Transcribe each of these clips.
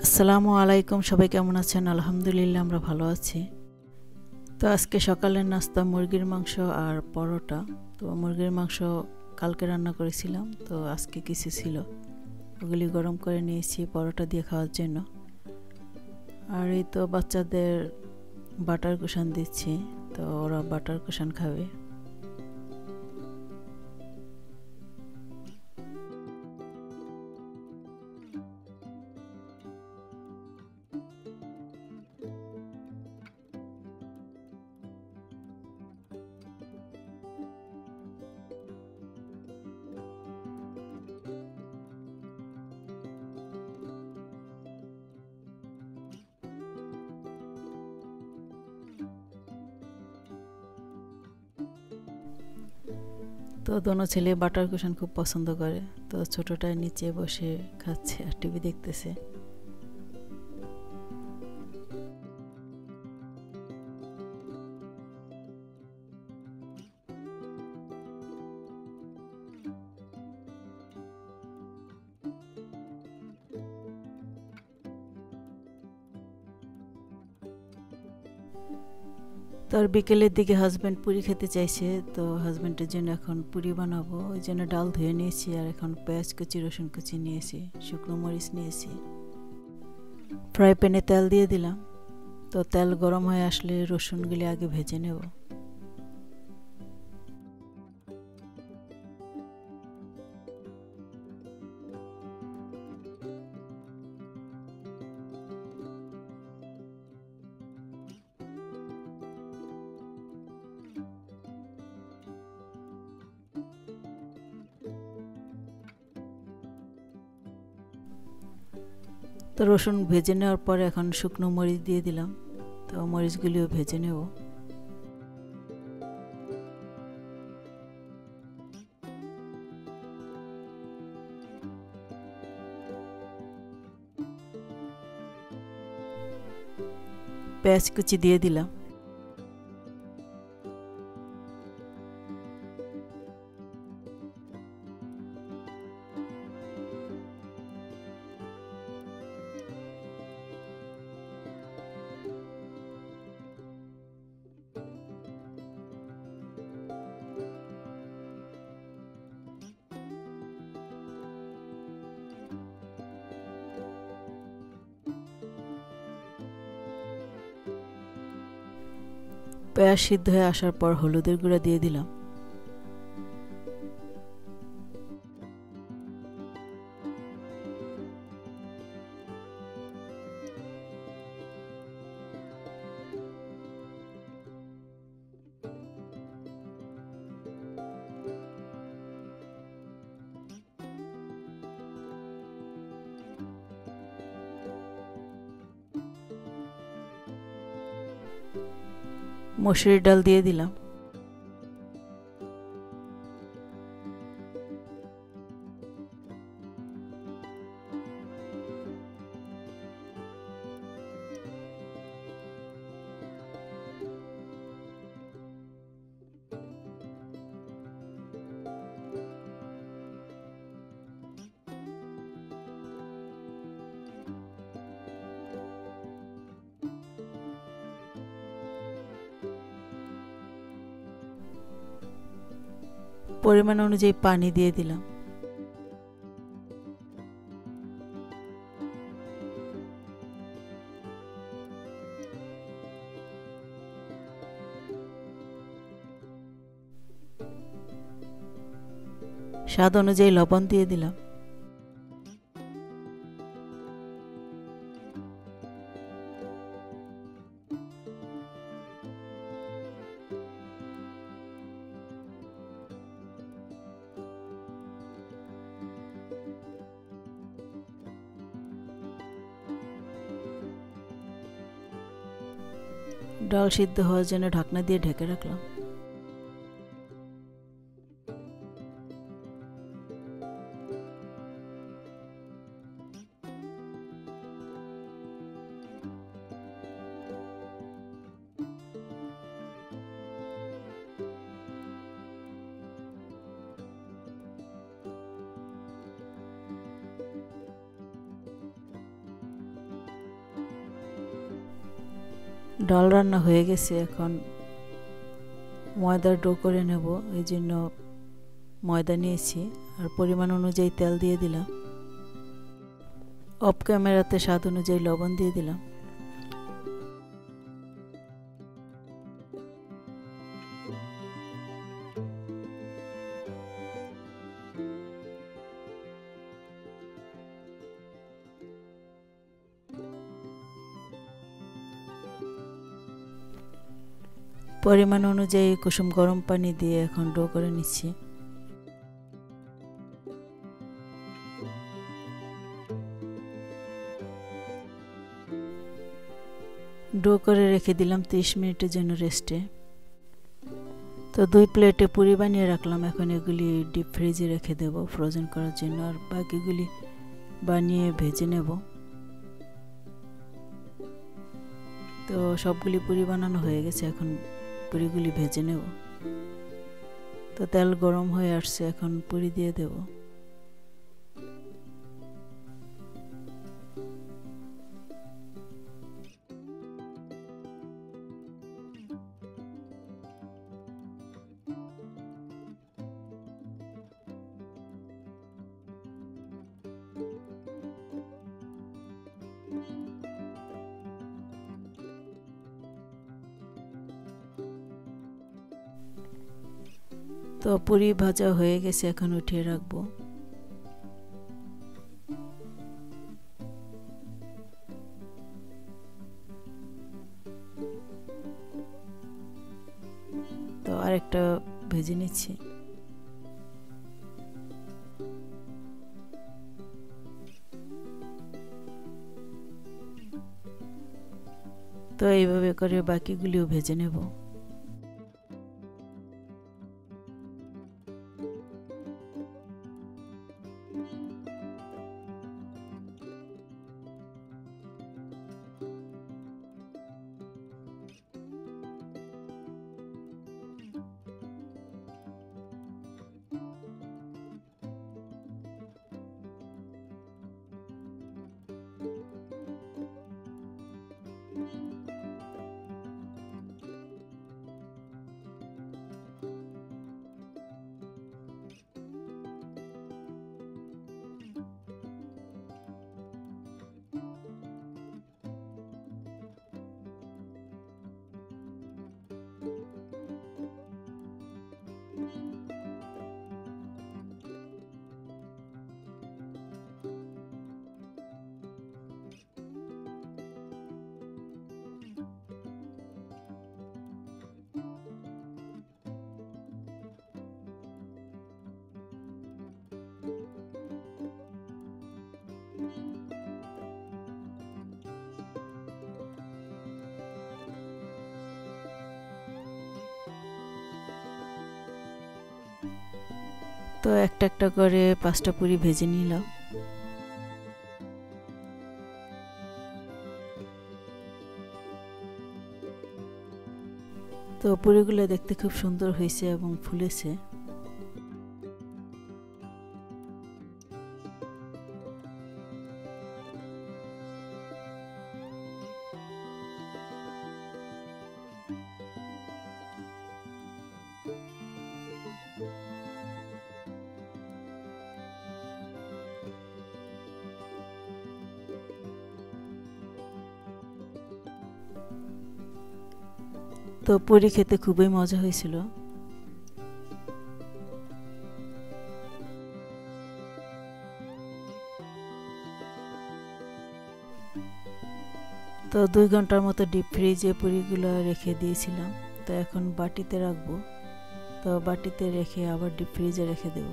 আসসালামু আলাইকুম, সবাই কেমন আছেন? আলহামদুলিল্লাহ আমরা ভালো আছি। তো আজকে সকালের নাস্তা মুরগির মাংস আর পরোটা। তো মুরগির মাংস কালকে রান্না করেছিলাম, তো আজকে কিছু ছিল, ওগুলি গরম করে নিয়েছি পরোটা দিয়ে খাওয়ার জন্য। আর এই তো বাচ্চাদের বাটার কুশান দিচ্ছি, তো ওরা বাটার কুশান খাবে। তো দোনো ছেলে বাটার কুশান খুব পছন্দ করে, তো ছোটটার নিচে বসে খাচ্ছে আর টিভি দেখতেছে। তো আর বিকেলের দিকে হাজব্যান্ড পুরি খেতে চাইছে, তো হাজব্যান্ডের জন্য এখন পুরি বানাবো। ওই জন্য ডাল ধুয়ে নিয়েছি, আর এখন পেঁয়াজ কুচি, রসুন কুচি নিয়েছি, শুকনো মরিচ নিয়েছি। ফ্রাই প্যানে তেল দিয়ে দিলাম। তো তেল গরম হয়ে আসলে রসুনগুলি আগে ভেজে নেব। তো রসুন ভেজে নেওয়ার পরে এখন শুকনো মরিচ দিয়ে দিলাম, তো মরিচগুলিও ভেজে নেব। পেঁয়াজ কুচি দিয়ে দিলাম। পেঁয়াজ সিদ্ধ হয়ে আসার পর হলুদের গুঁড়া দিয়ে দিলাম। মসুরির ডাল দিয়ে দিলাম। পরিমাণ অনুযায়ী পানি দিয়ে দিলাম। স্বাদ অনুযায়ী লবণ দিয়ে দিলাম। ডাল সিদ্ধ হওয়ার জন্য ঢাকনা দিয়ে ঢেকে রাখলাম। ডাল রান্না হয়ে গেছে, এখন ময়দার ডো করে নেব। এই জন্য ময়দা নিয়েছি আর পরিমাণ অনুযায়ী তেল দিয়ে দিলাম। অফ ক্যামেরাতে স্বাদ অনুযায়ী লবণ দিয়ে দিলাম। পরিমাণ অনুযায়ী কুসুম গরম পানি দিয়ে এখন ডো করে নিচ্ছি। ডো করে রেখে দিলাম 30 মিনিটের জন্য রেস্টে। তো 2 প্লেটে পুরি বানিয়ে রাখলাম, এখন এগুলি ডিপ ফ্রিজে রেখে দেব ফ্রোজেন করার জন্য, আর বাকিগুলি বানিয়ে ভেজে নেব। তো সবগুলি পুরি বানানো হয়ে গেছে, এখন পুরিগুলি ভেজে নেব। তো তেল গরম হয়ে আসছে, এখন পুরি দিয়ে দেব। তো পুরি ভাজা হয়ে গেছে, এখন উঠিয়ে রাখবো। তো আরেকটা ভেজে নিচ্ছি। তো এইভাবে করে বাকিগুলিও ভেজে নেব। তো একটা একটা করে 5টা পুরি ভেজে নিলাম। তো পুরিগুলো দেখতে খুব সুন্দর হয়েছে এবং ফুলেছে। তো পুরি খেতে খুবই মজা হয়েছিল। তো 2 ঘন্টার মতো ডিপ ফ্রিজে পুরিগুলো রেখে দিয়েছিলাম। তো এখন বাটিতে রাখবো। তো বাটিতে রেখে আবার ডিপ ফ্রিজে রেখে দেব।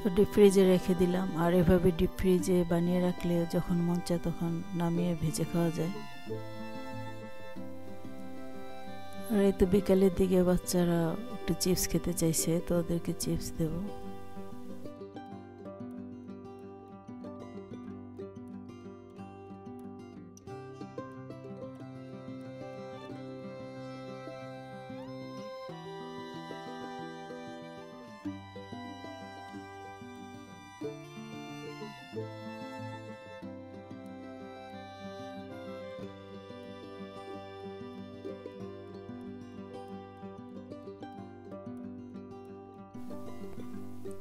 তো ডিপ ফ্রিজে রেখে দিলাম। আর এভাবে ডিপ ফ্রিজে বানিয়ে রাখলে যখন মন চায় তখন নামিয়ে ভেজে খাওয়া যায়। আর এই তো বিকালের দিকে বাচ্চারা একটু চিপস খেতে চাইছে, তো ওদেরকে চিপস দেবো।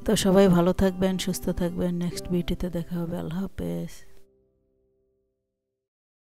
তো সবাই ভালো থাকবেন, সুস্থ থাকবেন। নেক্সট ভিডিওতে দেখা হবে। আল্লাহ হাফেজ।